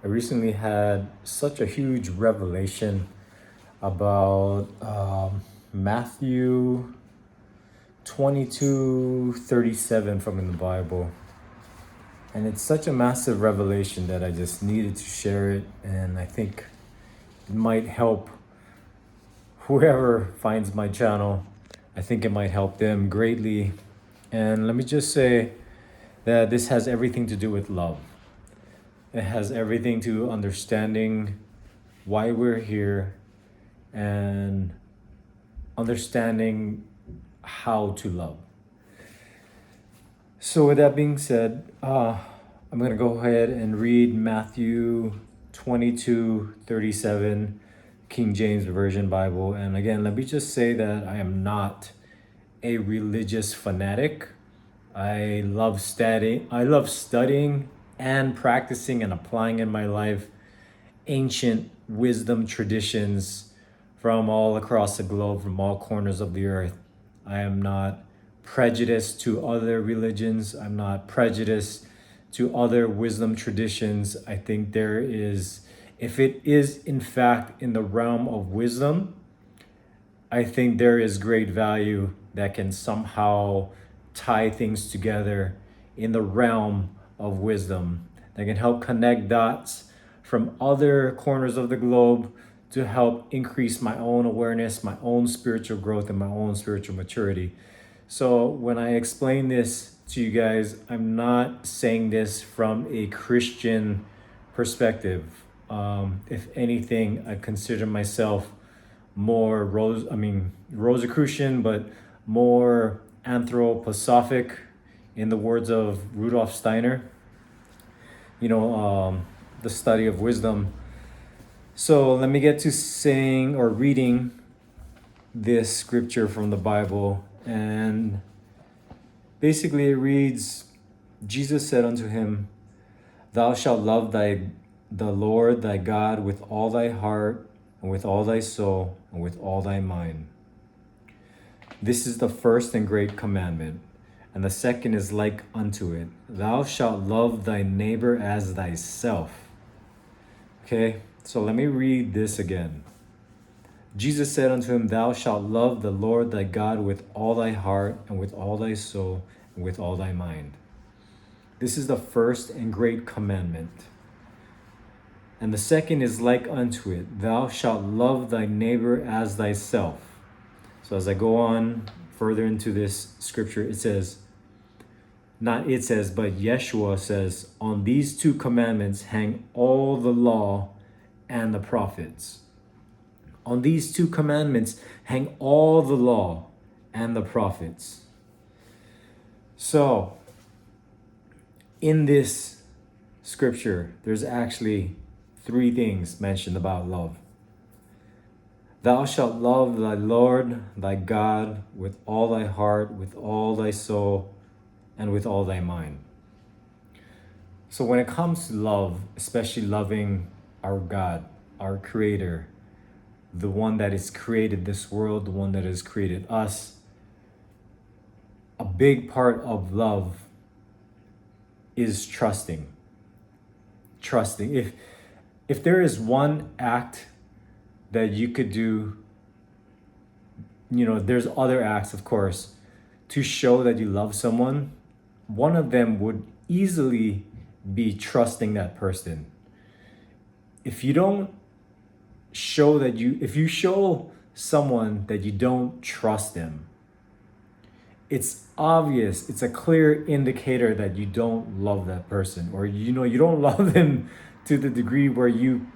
I recently had such a huge revelation about Matthew 22:37 from in the Bible. And it's such a massive revelation that I just needed to share it. And I think it might help whoever finds my channel. I think it might help them greatly. And let me just say that this has everything to do with love. It has everything to do understanding why we're here and understanding how to love. So, with that being said, I'm going to go ahead and read Matthew 22:37, King James Version Bible. And again, let me just say that I am not a religious fanatic. I love studying and practicing and applying in my life ancient wisdom traditions from all across the globe, from all corners of the earth. I am not prejudiced to other religions. I'm not prejudiced to other wisdom traditions. I think there is, if it is in fact in the realm of wisdom, I think there is great value that can somehow tie things together in the realm of wisdom that can help connect dots from other corners of the globe to help increase my own awareness, my own spiritual growth, and my own spiritual maturity. So, when I explain this to you guys, I'm not saying this from a Christian perspective. If anything, I consider myself more Rosicrucian, but more anthroposophic, in the words of Rudolf Steiner. The study of wisdom. So let me get to saying or reading this scripture from the Bible, and basically it reads, Jesus said unto him, Thou shalt love the Lord thy God with all thy heart, and with all thy soul, and with all thy mind. This is the first and great commandment. And the second is like unto it. Thou shalt love thy neighbor as thyself. Okay, so let me read this again. Jesus said unto him, Thou shalt love the Lord thy God with all thy heart, and with all thy soul, and with all thy mind. This is the first and great commandment. And the second is like unto it. Thou shalt love thy neighbor as thyself. So as I go on further into this scripture, it says, but Yeshua says, on these two commandments hang all the law and the prophets. On these two commandments hang all the law and the prophets. So, in this scripture, there's actually three things mentioned about love. Thou shalt love thy Lord, thy God, with all thy heart, with all thy soul, and with all thy mind. So when it comes to love, especially loving our God, our Creator, the one that has created this world, the one that has created us, a big part of love is trusting. Trusting. If there is one act that you could do, there's other acts, of course, to show that you love someone. One of them would easily be trusting that person. If you show someone that you don't trust them, it's obvious, it's a clear indicator that you don't love that person, or you don't love them to the degree where you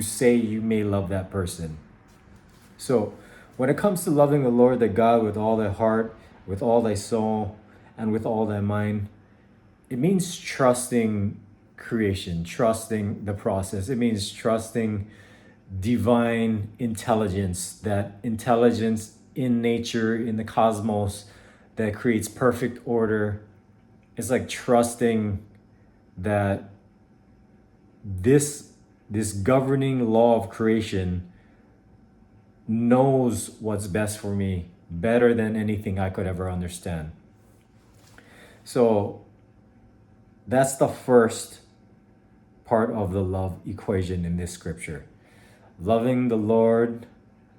say you may love that person. So when it comes to loving the Lord thy God with all thy heart, with all thy soul, and with all thy mind, it means trusting creation, trusting the process. It means trusting divine intelligence, that intelligence in nature, in the cosmos, that creates perfect order. It's like trusting that this governing law of creation knows what's best for me better than anything I could ever understand. So that's the first part of the love equation in this scripture. Loving the Lord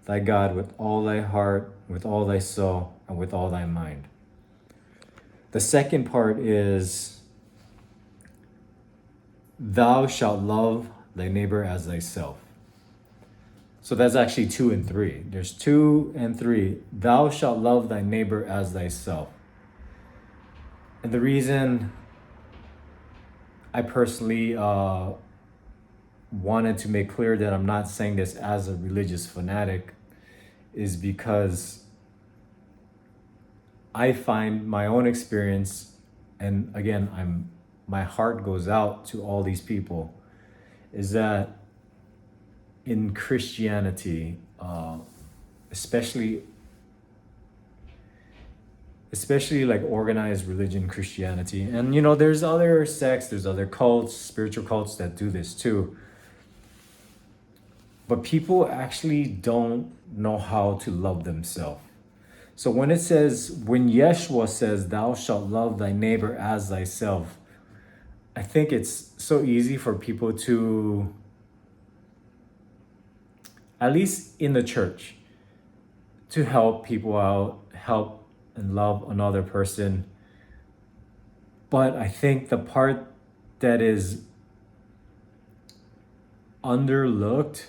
thy God with all thy heart, with all thy soul, and with all thy mind. The second part is, thou shalt love thy neighbor as thyself. So that's actually 2 and 3. There's 2 and 3. Thou shalt love thy neighbor as thyself. And the reason I personally wanted to make clear that I'm not saying this as a religious fanatic is because I find my own experience, and again, my heart goes out to all these people, is that in Christianity, especially like organized religion Christianity, and there's other sects, there's other cults, spiritual cults that do this too, but people actually don't know how to love themselves. So when Yeshua says, thou shalt love thy neighbor as thyself, I think it's so easy for people to, at least in the church, to help people out, help and love another person. But I think the part that is overlooked,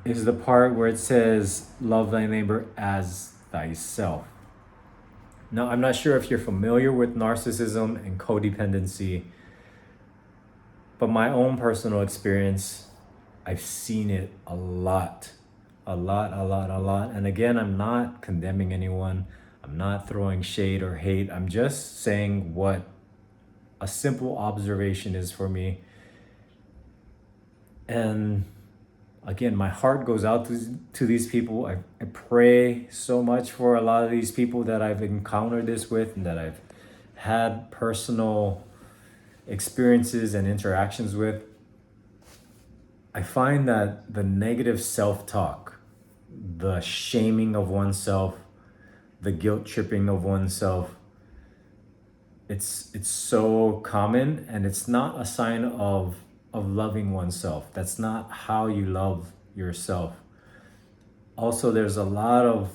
is the part where it says, love thy neighbor as thyself. Now, I'm not sure if you're familiar with narcissism and codependency, but my own personal experience, I've seen it a lot. And again, I'm not condemning anyone. I'm not throwing shade or hate. I'm just saying what a simple observation is for me. And again, my heart goes out to these people. I pray so much for a lot of these people that I've encountered this with and that I've had personal experiences and interactions with. I find that the negative self-talk, the shaming of oneself, the guilt tripping of oneself, it's so common, and it's not a sign of loving oneself. That's not how you love yourself. Also, there's a lot of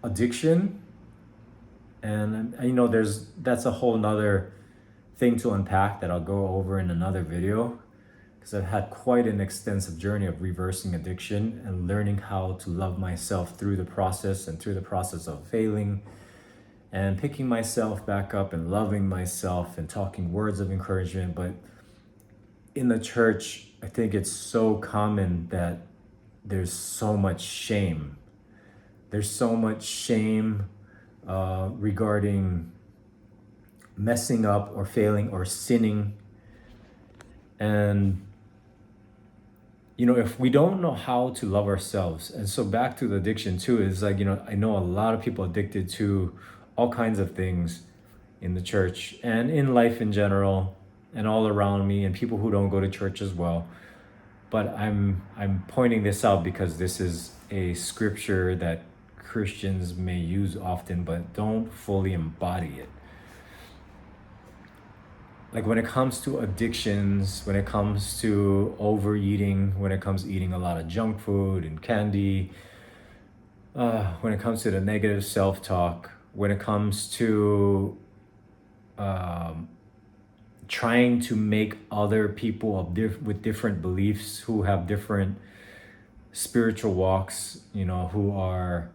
addiction, and that's a whole nother thing to unpack that I'll go over in another video, because I've had quite an extensive journey of reversing addiction and learning how to love myself through the process of failing and picking myself back up and loving myself and talking words of encouragement. But in the church, I think it's so common that there's so much shame. There's so much shame regarding messing up or failing or sinning. And if we don't know how to love ourselves, and so back to the addiction too, is like, I know a lot of people addicted to all kinds of things in the church and in life in general and all around me, and people who don't go to church as well. But I'm pointing this out because this is a scripture that Christians may use often but don't fully embody it. Like when it comes to addictions, when it comes to overeating, when it comes to eating a lot of junk food and candy, when it comes to the negative self-talk, when it comes to trying to make other people with different beliefs, who have different spiritual walks, who are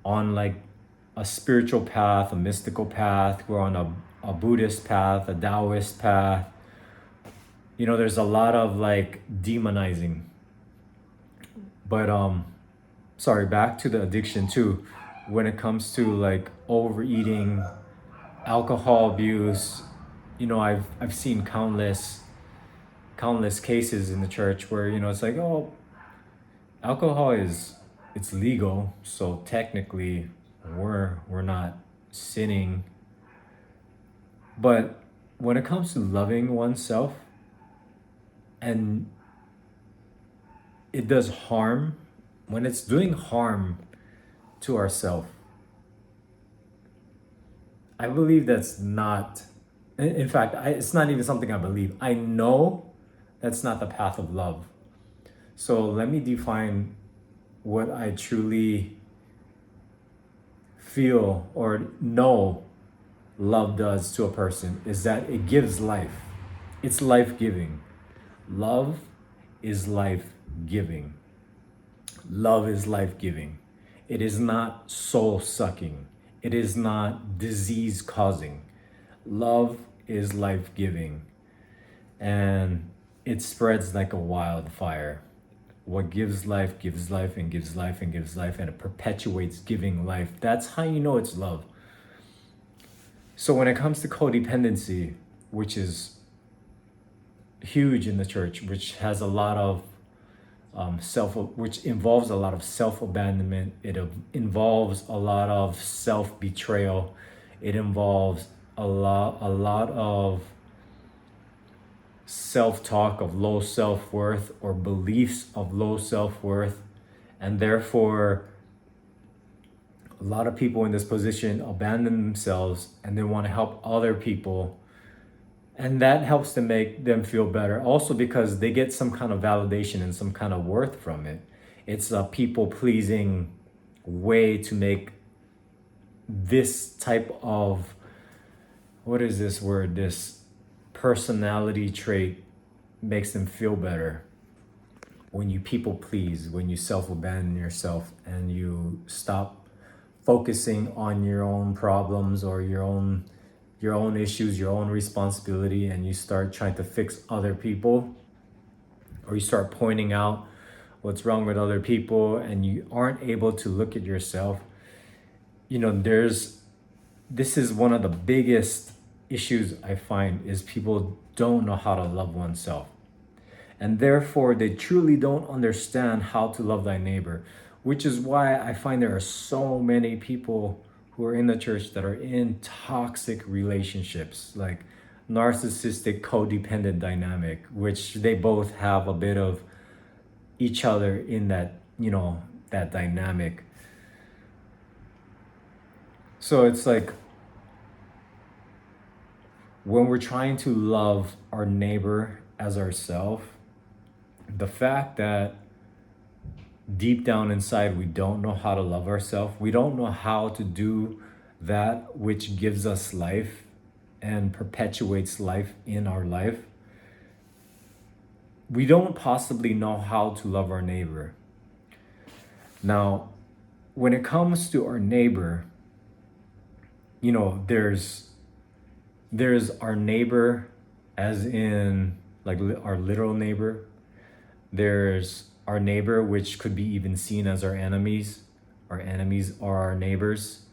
on like a spiritual path, a mystical path, who are on a Buddhist path, a Taoist path. There's a lot of like demonizing. But back to the addiction too. When it comes to like overeating, alcohol abuse, I've seen countless cases in the church where it's like, oh, alcohol it's legal, so technically we're not sinning. But when it comes to loving oneself, and it does harm, when it's doing harm to ourselves, I believe that's not, in fact, it's not even something I believe. I know that's not the path of love. So let me define what I truly feel or know love does to a person is that it gives life. It's life giving. Love is life giving. Love is life giving. It is not soul sucking. It is not disease causing. Love is life giving. And it spreads like a wildfire. What gives life and gives life and gives life, and it perpetuates giving life. That's how you know it's love. So when it comes to codependency, which is huge in the church, which has a lot of which involves a lot of self-abandonment. It involves a lot of self-betrayal. It involves a lot of self-talk of low self-worth or beliefs of low self-worth, and therefore a lot of people in this position abandon themselves and they want to help other people, and that helps to make them feel better also because they get some kind of validation and some kind of worth from it. It's a people pleasing way to make this type of, what is this word, this personality trait makes them feel better. When you people please, when you self-abandon yourself and you stop focusing on your own problems or your own issues, your own responsibility, and you start trying to fix other people, or you start pointing out what's wrong with other people and you aren't able to look at yourself. This is one of the biggest issues I find is people don't know how to love oneself. And therefore, they truly don't understand how to love thy neighbor, which is why I find there are so many people who are in the church that are in toxic relationships, like narcissistic codependent dynamic, which they both have a bit of each other in that, that dynamic. So it's like when we're trying to love our neighbor as ourselves, the fact that deep down inside we don't know how to love ourselves, we don't know how to do that which gives us life and perpetuates life in our life, we don't possibly know how to love our neighbor. Now, when it comes to our neighbor, there's our neighbor as in like our literal neighbor. There's our neighbor, which could be even seen as our enemies. Our enemies are our neighbors.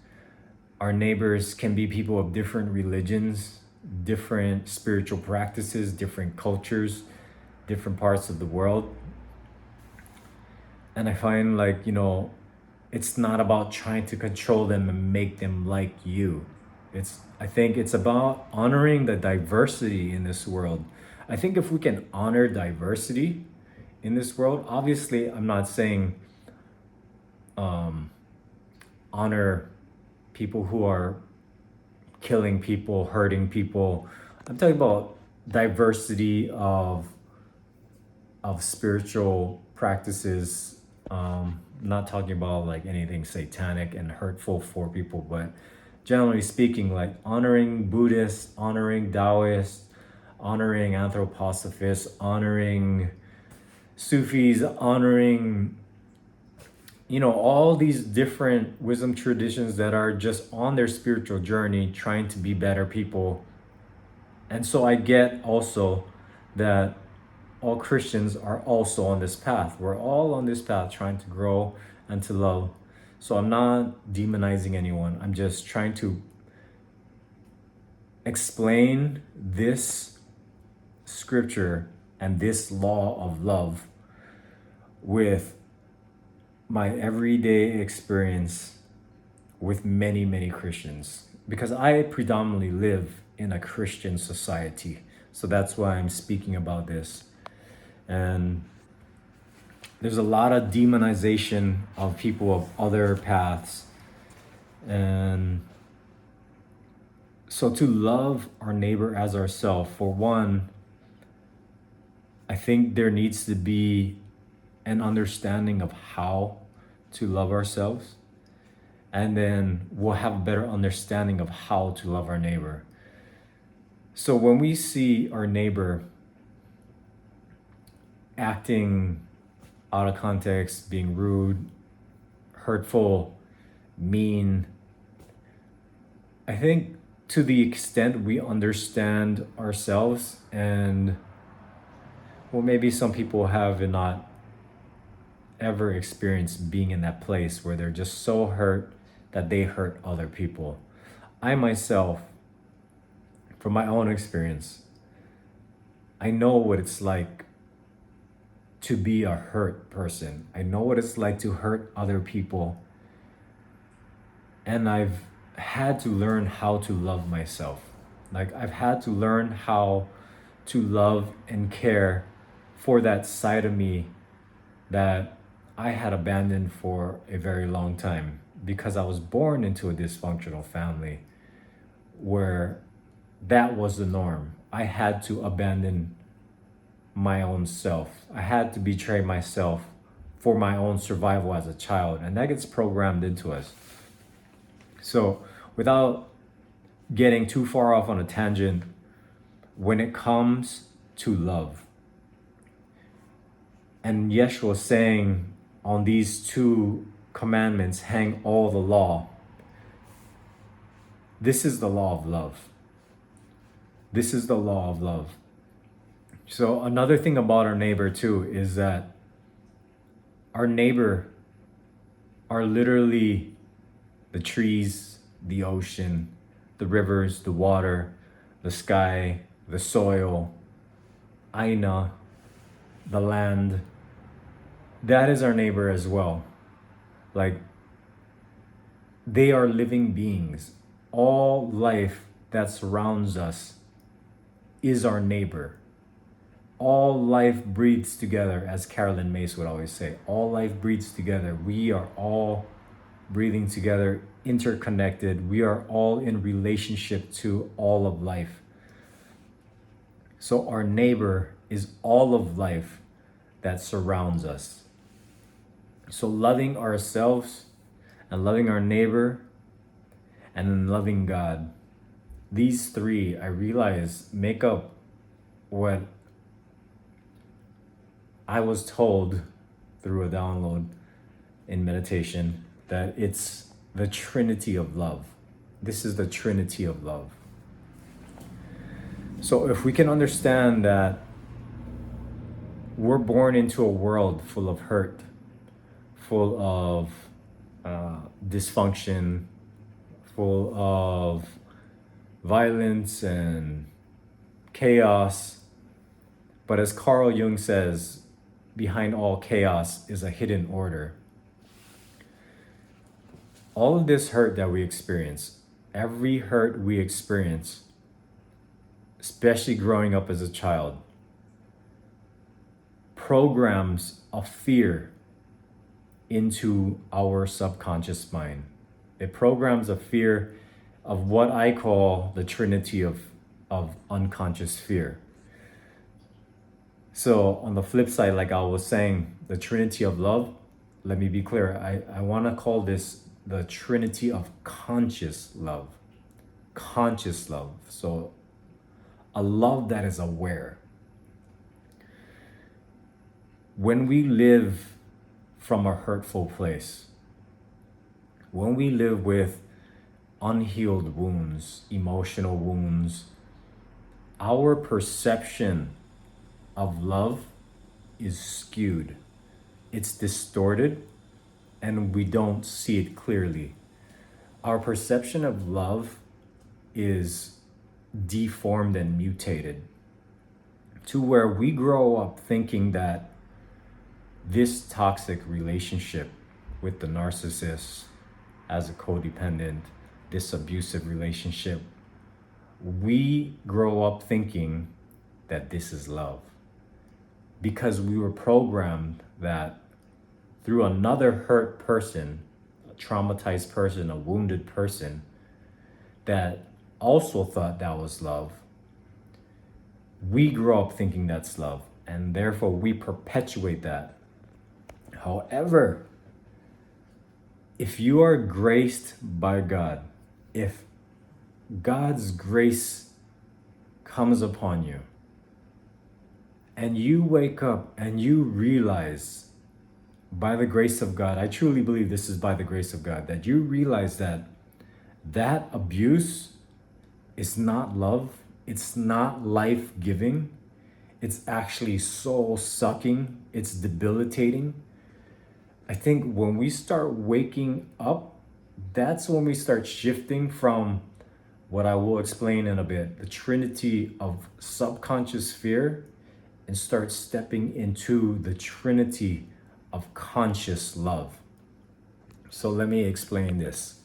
Our neighbors can be people of different religions, different spiritual practices, different cultures, different parts of the world. And I find it's not about trying to control them and make them like you. I think it's about honoring the diversity in this world. I think if we can honor diversity in this world, obviously I'm not saying honor people who are killing people, hurting people. I'm talking about diversity of spiritual practices. Not talking about like anything satanic and hurtful for people, but generally speaking, like honoring Buddhists, honoring Taoists, honoring anthroposophists, honoring Sufis, honoring all these different wisdom traditions that are just on their spiritual journey trying to be better people. And so I get also that all Christians are also on this path. We're all on this path trying to grow and to love. So I'm not demonizing anyone. I'm just trying to explain this scripture and this law of love with my everyday experience with many, many Christians, because I predominantly live in a Christian society. So that's why I'm speaking about this. And there's a lot of demonization of people of other paths. And So to love our neighbor as ourselves, for one, I think there needs to be an understanding of how to love ourselves. And then we'll have a better understanding of how to love our neighbor. So when we see our neighbor acting out of context, being rude, hurtful, mean, I think to the extent we understand ourselves, and well, maybe some people have not ever experienced being in that place where they're just so hurt that they hurt other people. I myself, from my own experience, I know what it's like to be a hurt person. I know what it's like to hurt other people. And I've had to learn how to love myself. Like, I've had to learn how to love and care for that side of me that I had abandoned for a very long time, because I was born into a dysfunctional family where that was the norm. I had to abandon my own self. I had to betray myself for my own survival as a child, and that gets programmed into us. So, without getting too far off on a tangent, when it comes to love, and Yeshua saying, on these two commandments hang all the law. This is the law of love. This is the law of love. So another thing about our neighbor too is that our neighbor are literally the trees, the ocean, the rivers, the water, the sky, the soil, Aina, the land. That is our neighbor as well. Like, they are living beings. All life that surrounds us is our neighbor. All life breathes together, as Carolyn Mace would always say. All life breathes together. We are all breathing together, interconnected. We are all in relationship to all of life. So our neighbor is all of life that surrounds us. So loving ourselves and loving our neighbor and then loving God, these three, I realize, make up what I was told through a download in meditation, that it's the Trinity of love. This is the Trinity of love. So if we can understand that we're born into a world full of hurt, full of dysfunction, full of violence and chaos. But as Carl Jung says, behind all chaos is a hidden order. All of this hurt that we experience, every hurt we experience, especially growing up as a child, programs of fear into our subconscious mind. It programs a fear of what I call the Trinity of unconscious fear. So on the flip side, like I was saying, the Trinity of love, let me be clear. I want to call this the Trinity of conscious love. Conscious love. So a love that is aware. When we live from a hurtful place, when we live with unhealed wounds, emotional wounds, our perception of love is skewed. It's distorted and we don't see it clearly. Our perception of love is deformed and mutated to where we grow up thinking that this toxic relationship with the narcissist as a codependent, this abusive relationship, we grow up thinking that this is love because we were programmed that through another hurt person, a traumatized person, a wounded person, that also thought that was love, we grow up thinking that's love, and therefore we perpetuate that. However, if you are graced by God, if God's grace comes upon you, and you wake up and you realize, by the grace of God, I truly believe this is by the grace of God, that you realize that that abuse is not love, it's not life-giving, it's actually soul-sucking, it's debilitating. I think when we start waking up, that's when we start shifting from what I will explain in a bit, the trinity of subconscious fear, and start stepping into the trinity of conscious love. So let me explain this.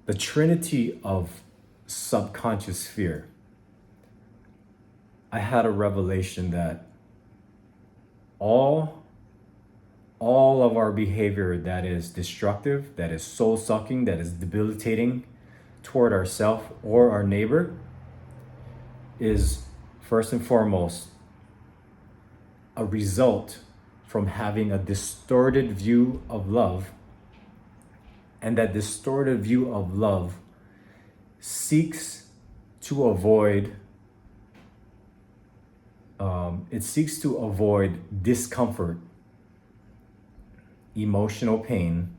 The trinity of subconscious fear. I had a revelation that all of our behavior that is destructive, that is soul-sucking, that is debilitating toward ourselves or our neighbor is first and foremost a result from having a distorted view of love. And that distorted view of love seeks to avoid discomfort, emotional pain,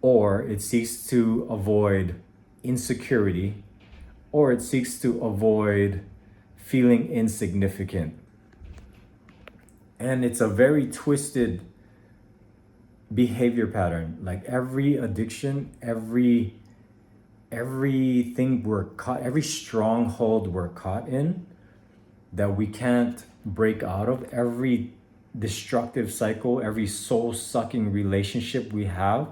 or it seeks to avoid insecurity, or it seeks to avoid feeling insignificant. And it's a very twisted behavior pattern. Like every addiction, everything we're caught, every stronghold we're caught in that we can't break out of, every destructive cycle, every soul-sucking relationship we have,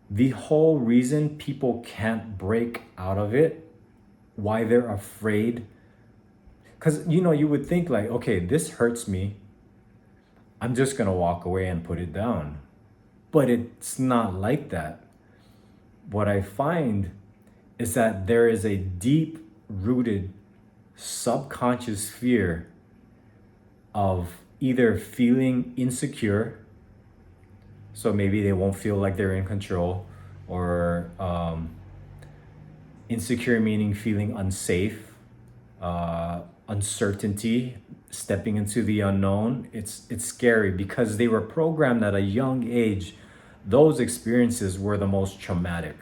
the whole reason people can't break out of it, why they're afraid, because you would think like, okay, this hurts me, I'm just gonna walk away and put it down. But it's not like that. What I find is that there is a deep-rooted subconscious fear of either feeling insecure, so maybe they won't feel like they're in control, or insecure meaning feeling unsafe, uncertainty, stepping into the unknown. It's scary because they were programmed at a young age. Those experiences were the most traumatic.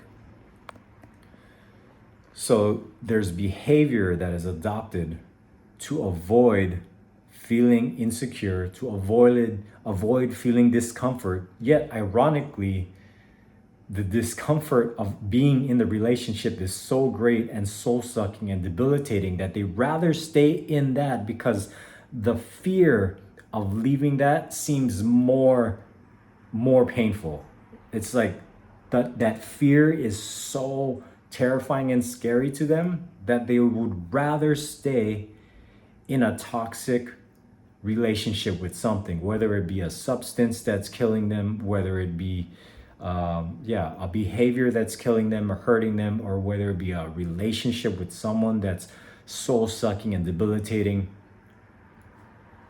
So there's behavior that is adopted to avoid feeling insecure, to avoid feeling discomfort. Yet ironically, the discomfort of being in the relationship is so great and soul-sucking and debilitating that they rather stay in that because the fear of leaving that seems more painful. It's like that fear is so terrifying and scary to them that they would rather stay in a toxic relationship with something, whether it be a substance that's killing them, whether it be a behavior that's killing them or hurting them, or whether it be a relationship with someone that's soul-sucking and debilitating.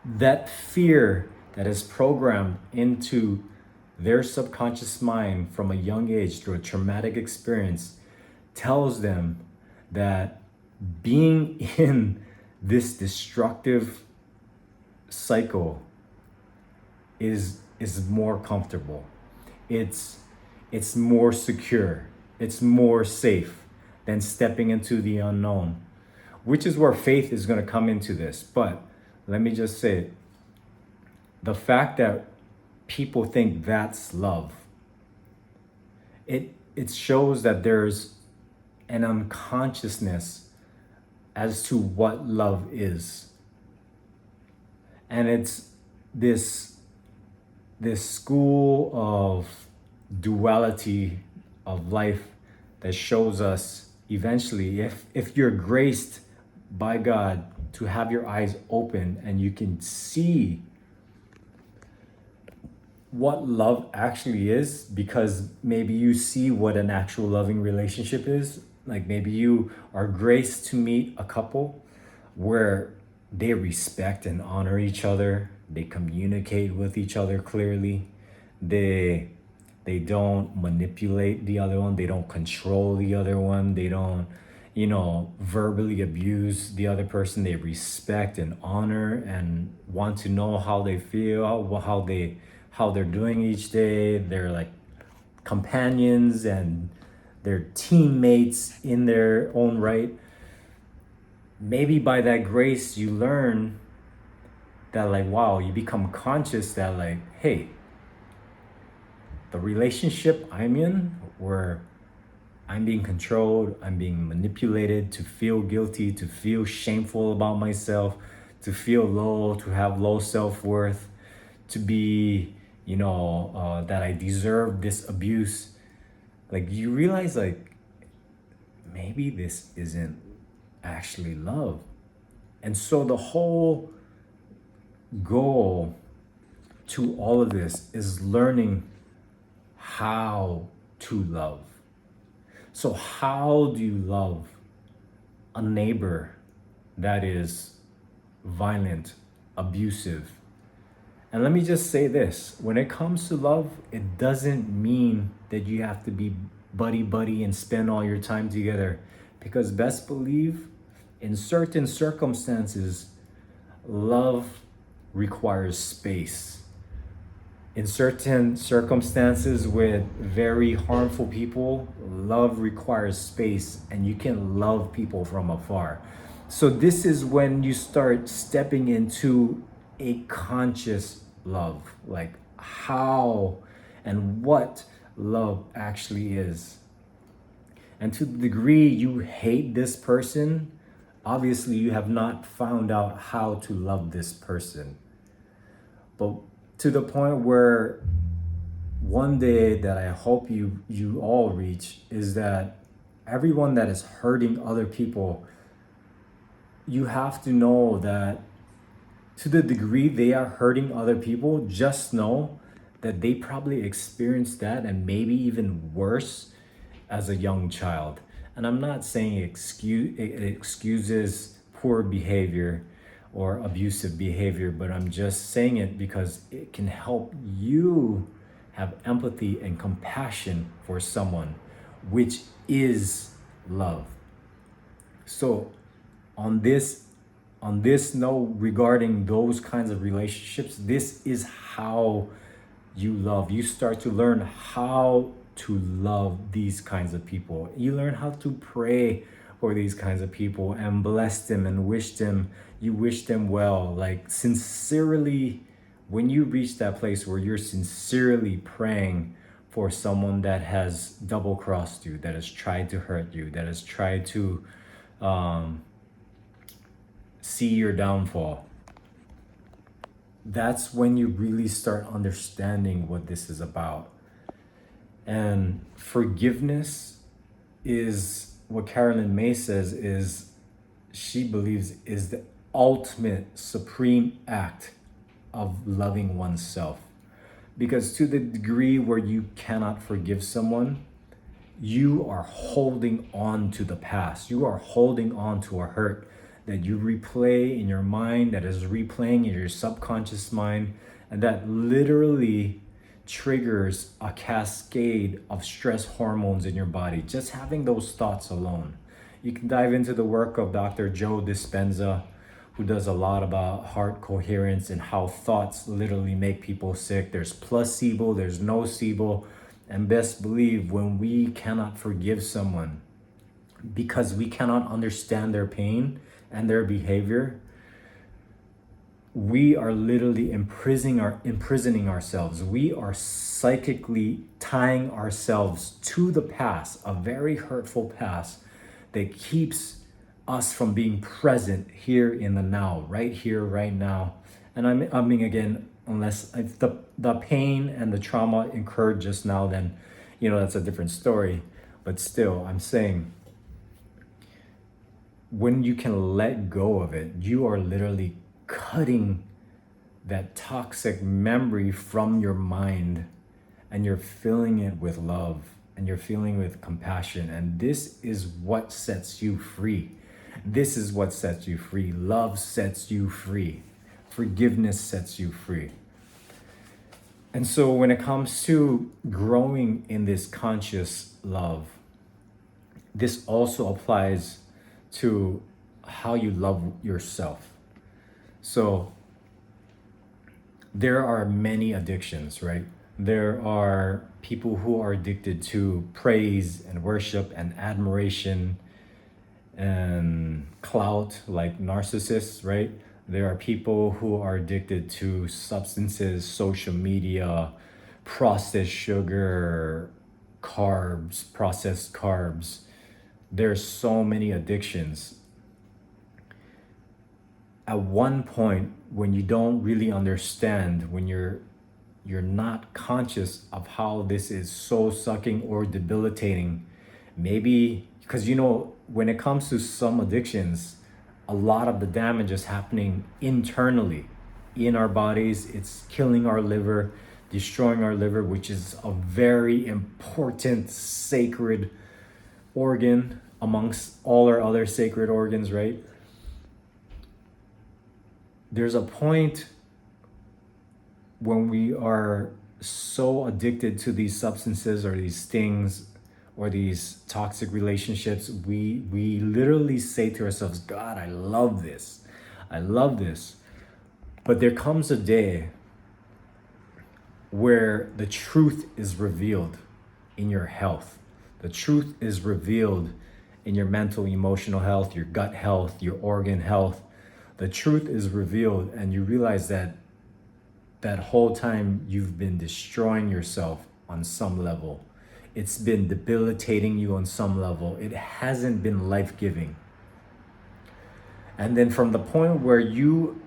That fear that is programmed into their subconscious mind from a young age through a traumatic experience tells them that being in this destructive cycle is more comfortable. It's more secure. It's more safe than stepping into the unknown, which is where faith is going to come into this. But let me just say, the fact that people think that's love, it shows that there's an unconsciousness as to what love is. And it's this school of duality of life that shows us eventually, if you're graced by God to have your eyes open and you can see what love actually is, because maybe you see what an actual loving relationship is, Like maybe you are graced to meet a couple where they respect and honor each other, they communicate with each other clearly, they they don't manipulate the other one, they don't control the other one, they don't, verbally abuse the other person. They respect and honor and want to know how they feel, how they're doing each day. They're like companions and they're teammates in their own right. Maybe by that grace you learn that, like, wow, you become conscious that, like, hey, the relationship I'm in, where I'm being controlled, I'm being manipulated to feel guilty, to feel shameful about myself, to feel low, to have low self-worth, to be, that I deserve this abuse. Like, you realize, like, maybe this isn't actually love. And so the whole goal to all of this is learning how to love. So, how do you love a neighbor that is violent, abusive? And let me just say this, when it comes to love, it doesn't mean that you have to be buddy buddy and spend all your time together. Because best believe, in certain circumstances, love requires space. In certain circumstances with very harmful people, love requires space, and you can love people from afar. So, this is when you start stepping into a conscious love, like how and what love actually is. And to the degree you hate this person, obviously you have not found out how to love this person. But to the point where one day that I hope you all reach is that everyone that is hurting other people, you have to know that to the degree they are hurting other people, just know that they probably experienced that and maybe even worse as a young child. And I'm not saying it excuses poor behavior or abusive behavior, but I'm just saying it because it can help you have empathy and compassion for someone, which is love. So on this note, regarding those kinds of relationships, this is how you love. You start to learn how to love these kinds of people. You learn how to pray for these kinds of people and bless them and wish them, you wish them well. Like, sincerely, when you reach that place where you're sincerely praying for someone that has double crossed you, that has tried to hurt you, that has tried to see your downfall, that's when you really start understanding what this is about. And forgiveness is what Carolyn May says is, she believes, is the ultimate supreme act of loving oneself. Because to the degree where you cannot forgive someone, you are holding on to the past. You are holding on to a hurt that you replay in your mind, that is replaying in your subconscious mind, and that literally triggers a cascade of stress hormones in your body. Just having those thoughts alone. You can dive into the work of Dr. Joe Dispenza, who does a lot about heart coherence and how thoughts literally make people sick. There's placebo, there's nocebo, and best believe, when we cannot forgive someone because we cannot understand their pain and their behavior, we are literally imprisoning ourselves. We are psychically tying ourselves to the past, a very hurtful past that keeps us from being present here in the now, right here, right now. And I mean, again, unless if the pain and the trauma incurred just now, then, that's a different story. But still, I'm saying, when you can let go of it, you are literally cutting that toxic memory from your mind and you're filling it with love. and you're feeling with compassion. And this is what sets you free. This is what sets you free. Love sets you free. Forgiveness sets you free. And so when it comes to growing in this conscious love, this also applies to how you love yourself. So there are many addictions, right? There are people who are addicted to praise and worship and admiration and clout, like narcissists, right? There are people who are addicted to substances, social media, processed sugar, carbs, processed carbs. There's so many addictions. At one point, when you don't really understand, when you're not conscious of how this is soul sucking or debilitating, maybe because when it comes to some addictions, a lot of the damage is happening internally in our bodies. It's killing our liver, destroying our liver, which is a very important sacred organ amongst all our other sacred organs, right? There's a point when we are so addicted to these substances or these things or these toxic relationships, we literally say to ourselves, God, I love this. I love this. But there comes a day where the truth is revealed in your health. The truth is revealed in your mental, emotional health, your gut health, your organ health. The truth is revealed, and you realize that that whole time you've been destroying yourself on some level. It's been debilitating you on some level. It hasn't been life-giving. And then from the point where you,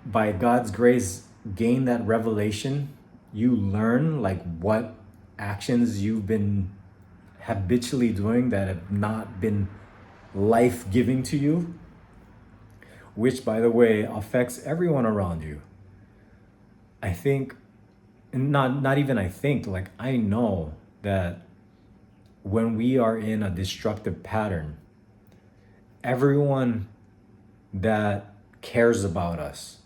by God's grace, gain that revelation, you learn like what actions you've been habitually doing that have not been life-giving to you, which, by the way, affects everyone around you. I think, not even I think, like I know that when we are in a destructive pattern, everyone that cares about us,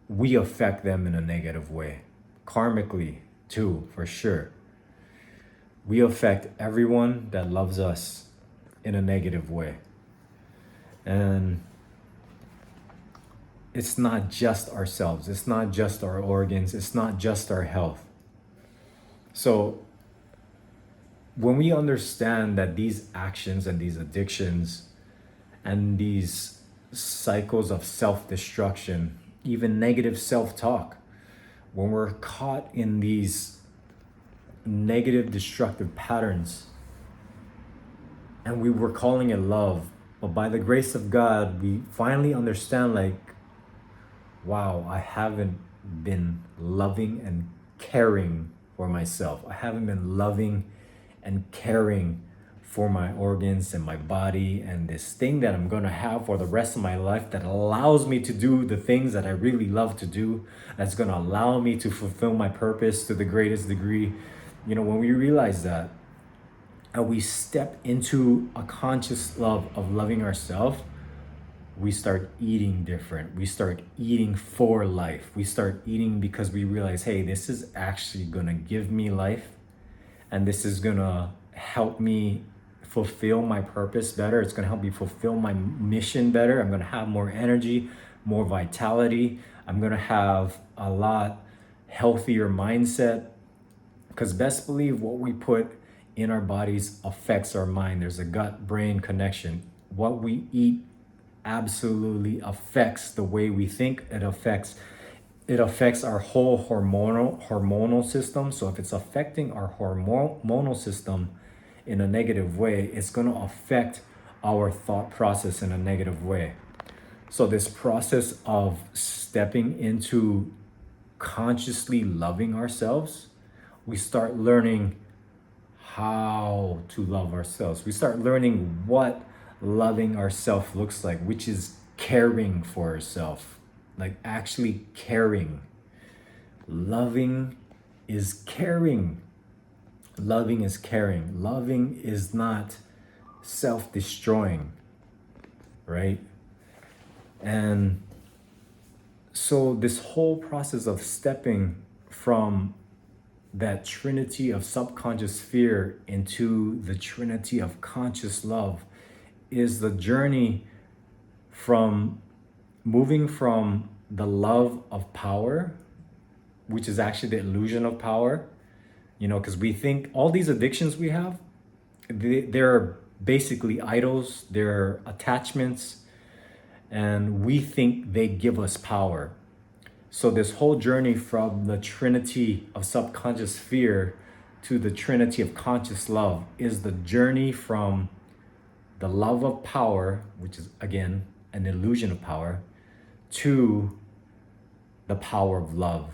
we affect them in a negative way. Karmically, too, for sure. We affect everyone that loves us in a negative way. And it's not just ourselves. It's not just our organs. It's not just our health. So when we understand that these actions and these addictions and these cycles of self-destruction, even negative self-talk, when we're caught in these negative destructive patterns and we were calling it love, but by the grace of God, we finally understand like, wow, I haven't been loving and caring for myself. I haven't been loving and caring for my organs and my body and this thing that I'm gonna have for the rest of my life that allows me to do the things that I really love to do, that's gonna allow me to fulfill my purpose to the greatest degree. When we realize that and we step into a conscious love of loving ourselves, we start eating different. We start eating for life. We start eating because we realize, hey, this is actually gonna give me life, and this is gonna help me fulfill my purpose better. It's gonna help me fulfill my mission better. I'm gonna have more energy, more vitality. I'm gonna have a lot healthier mindset, because best believe what we put in our bodies affects our mind. There's a gut-brain connection. What we eat absolutely affects the way we think. It affects our whole hormonal system. So if it's affecting our hormonal system in a negative way, it's going to affect our thought process in a negative way. So this process of stepping into consciously loving ourselves, we start learning how to love ourselves. We start learning what loving ourselves looks like, which is caring for ourselves, like actually caring. Loving is caring. Loving is caring. Loving is not self-destroying, right? And so this whole process of stepping from that trinity of subconscious fear into the trinity of conscious love is the journey from moving from the love of power, which is actually the illusion of power, because we think all these addictions we have, they're basically idols, they're attachments, and we think they give us power. So this whole journey from the trinity of subconscious fear to the trinity of conscious love is the journey from the love of power, which is again an illusion of power, to the power of love.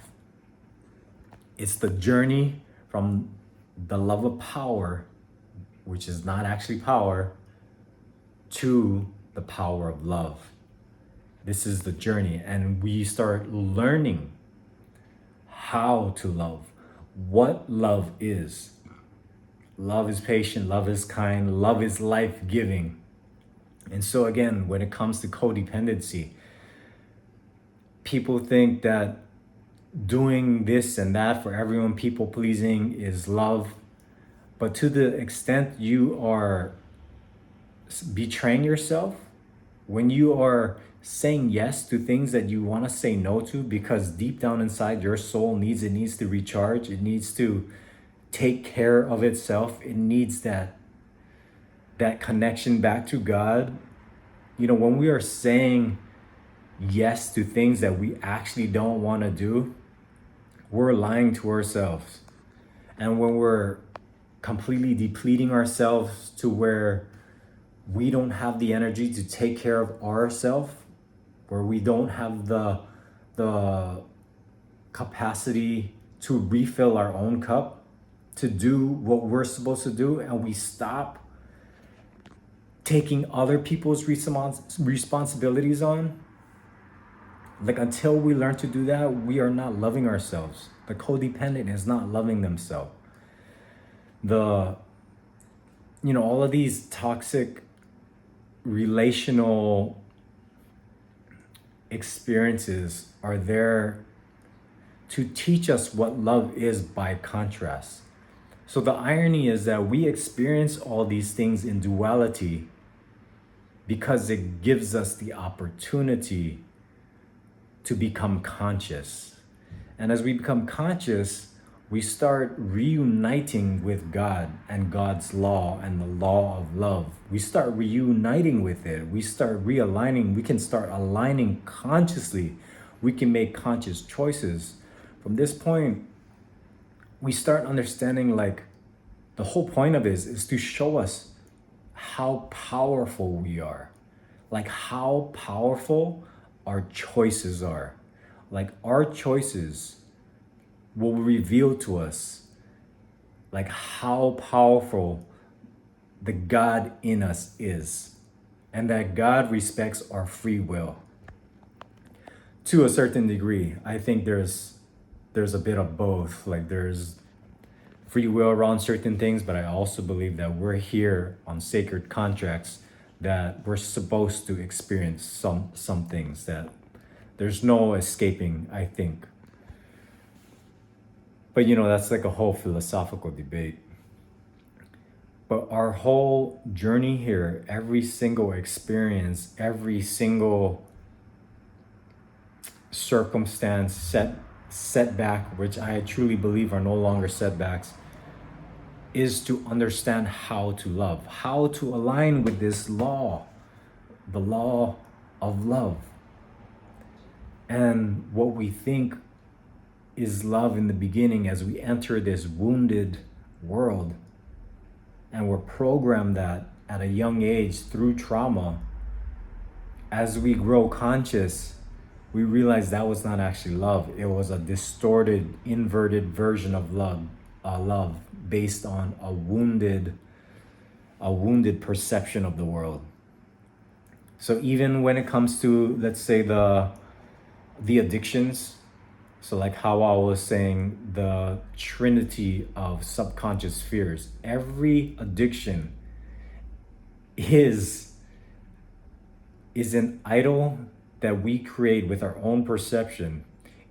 It's the journey from the love of power, which is not actually power, to the power of love. This is the journey, and we start learning how to love, what love is. Love is patient, love is kind, love is life-giving. And so again, when it comes to codependency, people think that doing this and that for everyone, people pleasing, is love. But to the extent you are betraying yourself, when you are saying yes to things that you want to say no to because deep down inside your soul needs to recharge, it needs to take care of itself, it needs that connection back to God. When we are saying yes to things that we actually don't want to do, we're lying to ourselves. And when we're completely depleting ourselves to where we don't have the energy to take care of ourselves, where we don't have the capacity to refill our own cup, to do what we're supposed to do, and we stop taking other people's responsibilities on, until we learn to do that, we are not loving ourselves. The codependent is not loving themselves. All of these toxic relational experiences are there to teach us what love is by contrast. So the irony is that we experience all these things in duality because it gives us the opportunity to become conscious. And as we become conscious, we start reuniting with God and God's law and the law of love. We start reuniting with it. We start realigning. We can start aligning consciously. We can make conscious choices. From this point, we start understanding the whole point of it is to show us how powerful we are. How powerful our choices are. Our choices will reveal to us how powerful the God in us is, and that God respects our free will. To a certain degree, I think there's a bit of both. There's free will around certain things, but I also believe that we're here on sacred contracts, that we're supposed to experience some things that there's no escaping, I think. But that's a whole philosophical debate. But our whole journey here, every single experience, every single circumstance, setback, which I truly believe are no longer setbacks, is to understand how to love, how to align with this law, the law of love. And what we think is love in the beginning, as we enter this wounded world, and we're programmed that at a young age through trauma, as we grow conscious, we realize that was not actually love. It was a distorted, inverted version of love based on a wounded perception of the world. So even when it comes to, let's say, the addictions, So, like how I was saying, the trinity of subconscious fears, every addiction is an idol that we create with our own perception.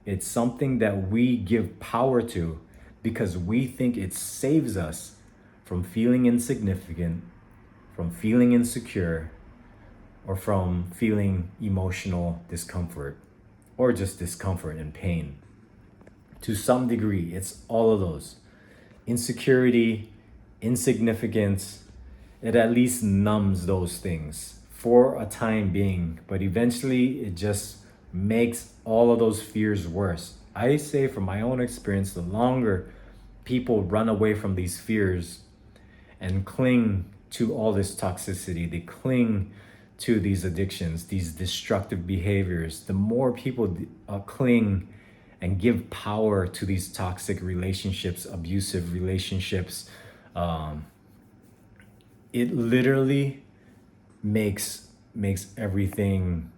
It's something that we give power to because we think it saves us from feeling insignificant, from feeling insecure, or from feeling emotional discomfort, or just discomfort and pain. To some degree, it's all of those. Insecurity, insignificance, it at least numbs those things for a time being, but eventually it just makes all of those fears worse. I say from my own experience, the longer people run away from these fears and cling to all this toxicity, they cling to these addictions, these destructive behaviors, the more people cling and give power to these toxic relationships, abusive relationships, it literally makes everything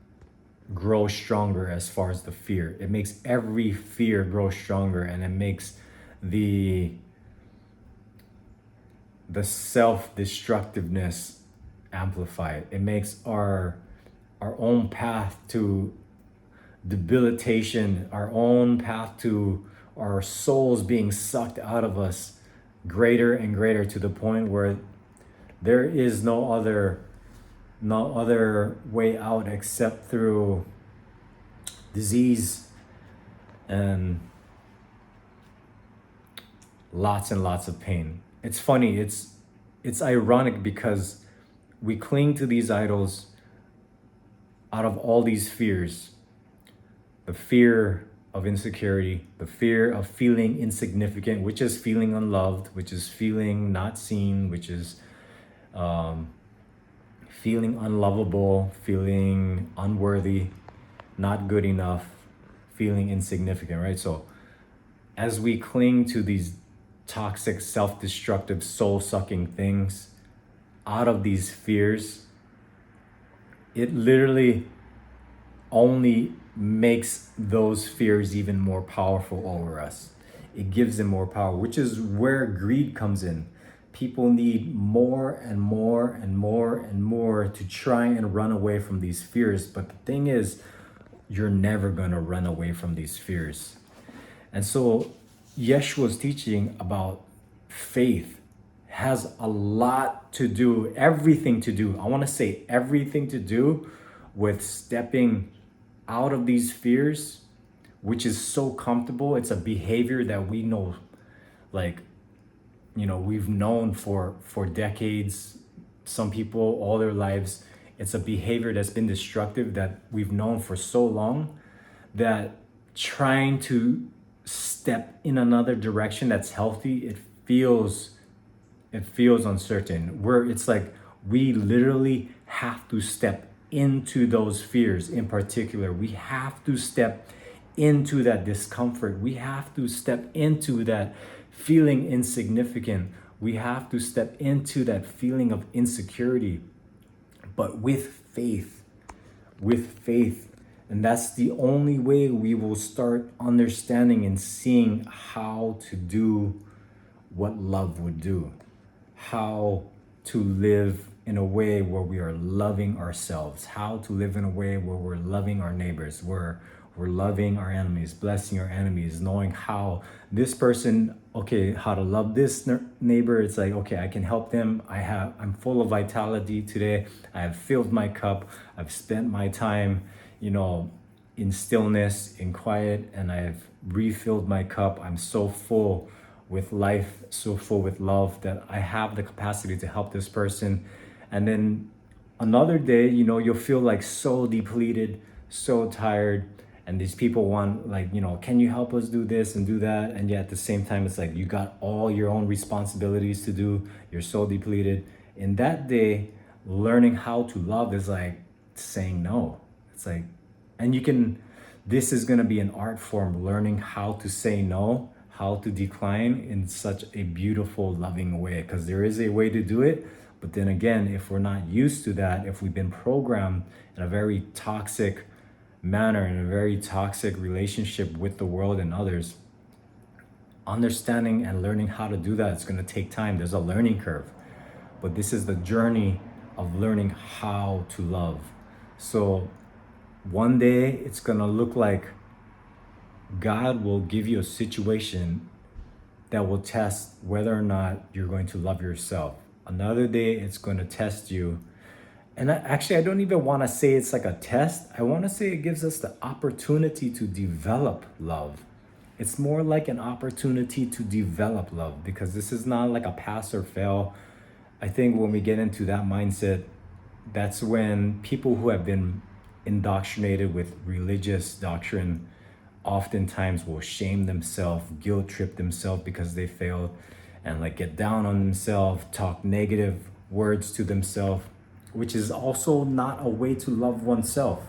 grow stronger. As far as the fear, it makes every fear grow stronger, and it makes the self-destructiveness amplified. It makes our own path to debilitation, our own path to our souls being sucked out of us greater and greater, to the point where there is no other way out except through disease and lots and lots of pain. It's funny, it's ironic because we cling to these idols out of all these fears. The fear of insecurity, the fear of feeling insignificant, which is feeling unloved, which is feeling not seen, which is feeling unlovable, feeling unworthy, not good enough, feeling insignificant, right? So as we cling to these toxic, self-destructive, soul-sucking things out of these fears, it literally only makes those fears even more powerful over us. It gives them more power, which is where greed comes in. People need more and more and more and more to try and run away from these fears. But the thing is, you're never going to run away from these fears. And so Yeshua's teaching about faith has a lot to do, everything to do, I want to say everything to do with stepping out of these fears, which is so comfortable. It's a behavior that we know, like, we've known for decades, some people all their lives. It's a behavior that's been destructive that we've known for so long, that trying to step in another direction that's healthy, it feels uncertain. It's like we literally have to step into those fears. In particular, we have to step into that discomfort. We have to step into that feeling insignificant. We have to step into that feeling of insecurity, but with faith. And that's the only way we will start understanding and seeing how to do what love would do, how to live in a way where we are loving ourselves, how to live in a way where we're loving our neighbors, where we're loving our enemies, blessing our enemies, knowing how this person, okay, how to love this neighbor. It's like, okay, I can help them. I'm full of vitality today. I have filled my cup. I've spent my time, in stillness, in quiet, and I've refilled my cup. I'm so full with life, so full with love, that I have the capacity to help this person. And then another day, you'll feel like so depleted, so tired, and these people want, like, can you help us do this and do that? And yet at the same time, it's like you got all your own responsibilities to do. You're so depleted. In that day, learning how to love is like saying no. It's like, and this is going to be an art form, learning how to say no, how to decline in such a beautiful, loving way, because there is a way to do it. But then again, if we're not used to that, if we've been programmed in a very toxic, manner, in a very toxic relationship with the world and others, understanding and learning how to do that, it's going to take time. There's a learning curve, but this is the journey of learning how to love. So one day it's going to look like God will give you a situation that will test whether or not you're going to love yourself. Another day it's going to test you. And I don't even want to say it's like a test. I want to say it gives us the opportunity to develop love. It's more like an opportunity to develop love, because this is not like a pass or fail. I think when we get into that mindset, that's when people who have been indoctrinated with religious doctrine oftentimes will shame themselves, guilt trip themselves because they failed, and like get down on themselves, talk negative words to themselves, which is also not a way to love oneself.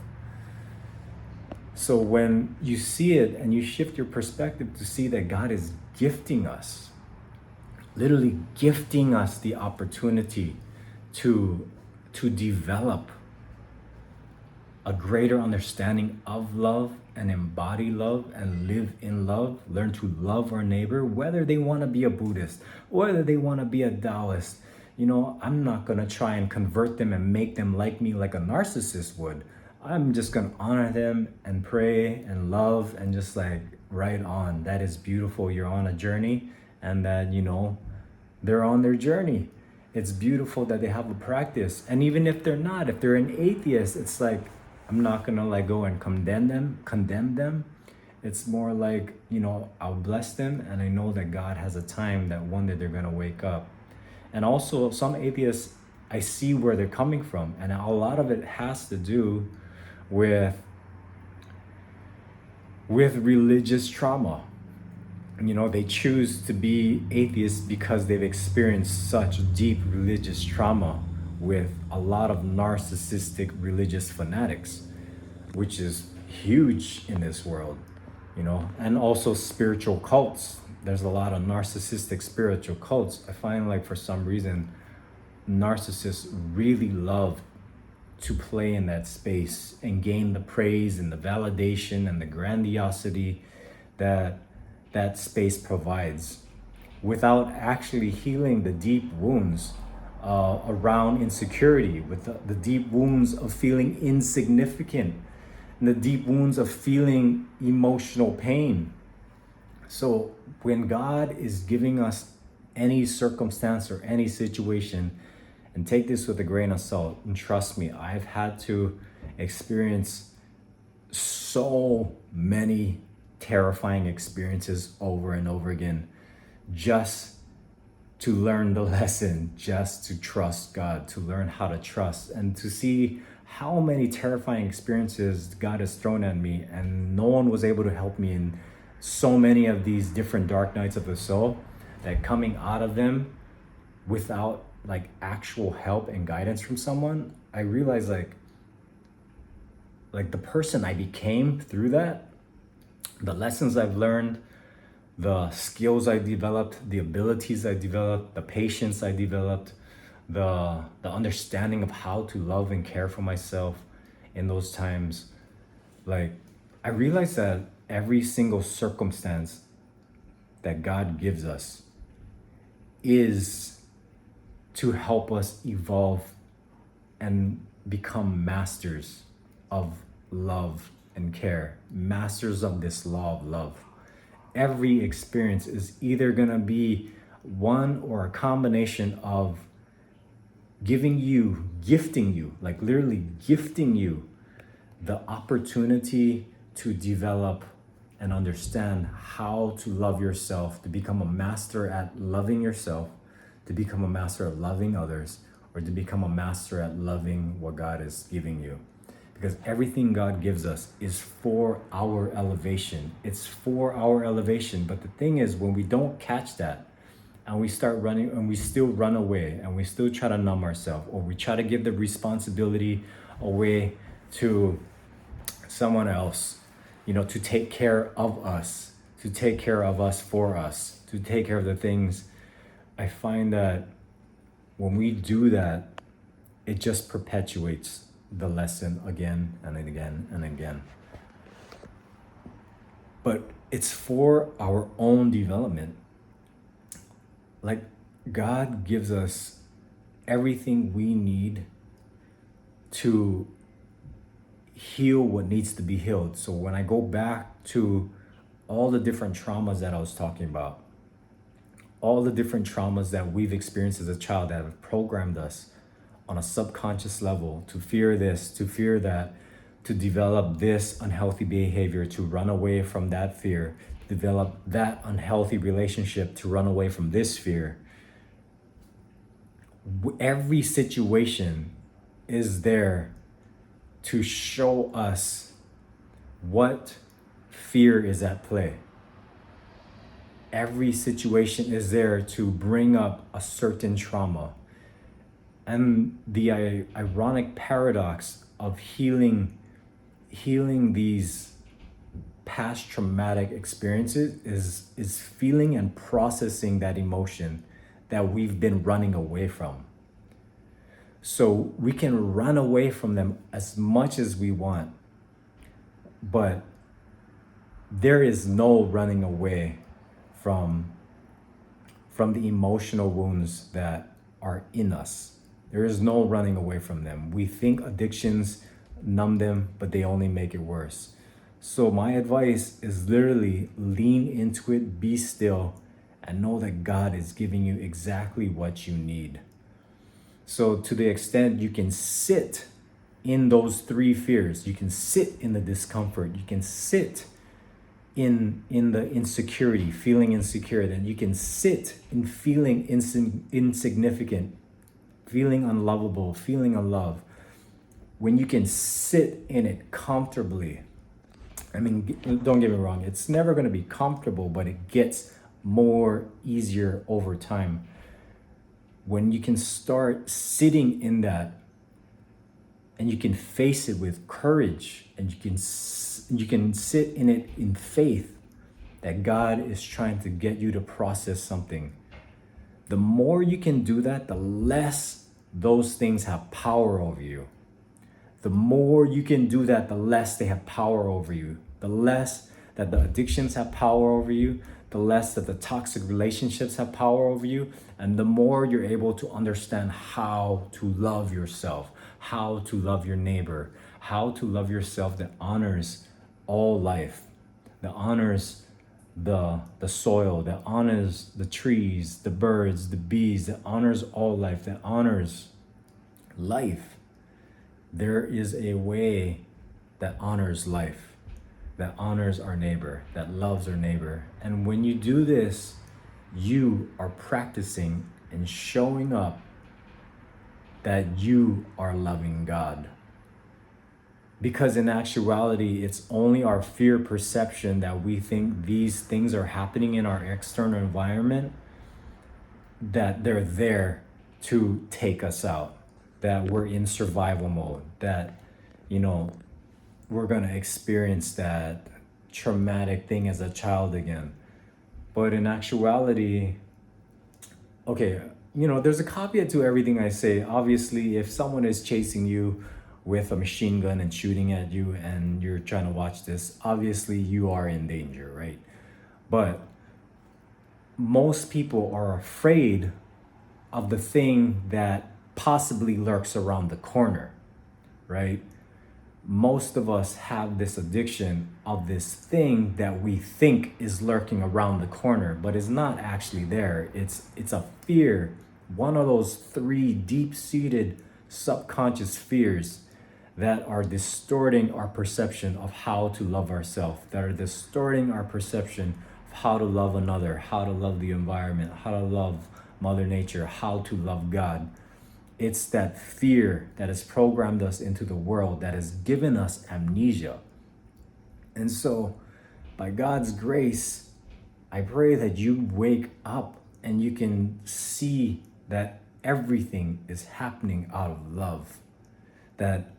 So when you see it and you shift your perspective to see that God is gifting us, literally gifting us the opportunity to develop a greater understanding of love and embody love and live in love, learn to love our neighbor, whether they want to be a Buddhist, whether they want to be a Taoist. I'm not going to try and convert them and make them like me like a narcissist would. I'm just going to honor them and pray and love and just like right on. That is beautiful. You're on a journey, and that, they're on their journey. It's beautiful that they have a practice. And even if they're not, if they're an atheist, it's like, I'm not going to like go and condemn them. It's more like, I'll bless them, and I know that God has a time that one day they're going to wake up. And also some atheists, I see where they're coming from. And a lot of it has to do with religious trauma. They choose to be atheists because they've experienced such deep religious trauma with a lot of narcissistic religious fanatics, which is huge in this world, and also spiritual cults. There's a lot of narcissistic spiritual cults. I find like for some reason, narcissists really love to play in that space and gain the praise and the validation and the grandiosity that that space provides, without actually healing the deep wounds around insecurity, with the deep wounds of feeling insignificant, and the deep wounds of feeling emotional pain. So when God is giving us any circumstance or any situation, and take this with a grain of salt, and trust me, I've had to experience so many terrifying experiences over and over again, just to learn the lesson, just to trust God, to learn how to trust, and to see how many terrifying experiences God has thrown at me, and no one was able to help me in so many of these different dark nights of the soul, that coming out of them without like actual help and guidance from someone, I realized like the person I became through that, the lessons I've learned, the skills I developed, the abilities I developed, the patience I developed, the understanding of how to love and care for myself in those times. Like, I realized that every single circumstance that God gives us is to help us evolve and become masters of love and care, masters of this law of love. Every experience is either gonna be one or a combination of gifting you, like literally gifting you the opportunity to develop and understand how to love yourself, to become a master at loving yourself, to become a master at loving others, or to become a master at loving what God is giving you. Because everything God gives us is for our elevation. It's for our elevation. But the thing is, when we don't catch that, and we start running, and we still run away, and we still try to numb ourselves, or we try to give the responsibility away to someone else, to take care of us, for us, to take care of the things. I find that when we do that, it just perpetuates the lesson again and again and again. But it's for our own development. Like, God gives us everything we need to heal what needs to be healed. So when I go back to all the different traumas that I was talking about, all the different traumas that we've experienced as a child that have programmed us on a subconscious level to fear this, to fear that, to develop this unhealthy behavior, to run away from that fear, develop that unhealthy relationship, to run away from this fear. Every situation is there to show us what fear is at play. Every situation is there to bring up a certain trauma. And the ironic paradox of healing these past traumatic experiences is feeling and processing that emotion that we've been running away from. So we can run away from them as much as we want, but there is no running away from the emotional wounds that are in us. There is no running away from them. We think addictions numb them, but they only make it worse. So my advice is literally lean into it, be still, and know that God is giving you exactly what you need. So to the extent you can sit in those three fears, you can sit in the discomfort, you can sit in the insecurity, feeling insecure, then you can sit in feeling insignificant, feeling unlovable, feeling unloved. When you can sit in it comfortably, I mean, don't get me wrong, it's never going to be comfortable, but it gets more easier over time. When you can start sitting in that and you can face it with courage, and you can sit in it in faith that God is trying to get you to process something. The more you can do that, the less those things have power over you. The more you can do that, the less they have power over you. The less that the addictions have power over you, the less that the toxic relationships have power over you, and the more you're able to understand how to love yourself, how to love your neighbor, how to love yourself that honors all life, that honors the soil, that honors the trees, the birds, the bees, that honors all life, that honors life. There is a way that honors life, that honors our neighbor, that loves our neighbor. And when you do this, you are practicing and showing up that you are loving God. Because in actuality, it's only our fear perception that we think these things are happening in our external environment, that they're there to take us out, that we're in survival mode, that, we're going to experience that traumatic thing as a child again. But in actuality, okay, there's a caveat to everything I say. Obviously, if someone is chasing you with a machine gun and shooting at you and you're trying to watch this, obviously you are in danger, right? But most people are afraid of the thing that possibly lurks around the corner, right? Most of us have this addiction of this thing that we think is lurking around the corner, but is not actually there. It's a fear, one of those three deep-seated subconscious fears that are distorting our perception of how to love ourselves, that are distorting our perception of how to love another, how to love the environment, how to love Mother Nature, how to love God. It's that fear that has programmed us into the world, that has given us amnesia. And so, by God's grace, I pray that you wake up and you can see that everything is happening out of love, that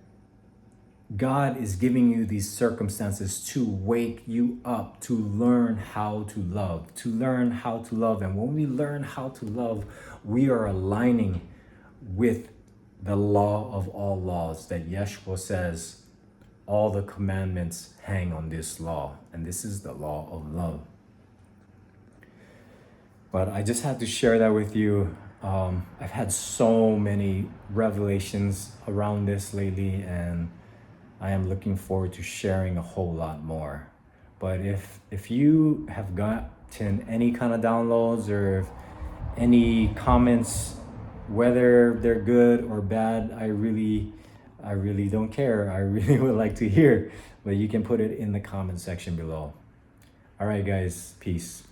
God is giving you these circumstances to wake you up, to learn how to love, to learn how to love. And when we learn how to love, we are aligning with the law of all laws, that Yeshua says all the commandments hang on this law, and this is the law of love. But I just had to share that with you. I've had so many revelations around this lately, and I am looking forward to sharing a whole lot more. But if you have gotten any kind of downloads or if any comments, whether they're good or bad, I really don't care. I really would like to hear, but you can put it in the comment section below. All right, guys, peace.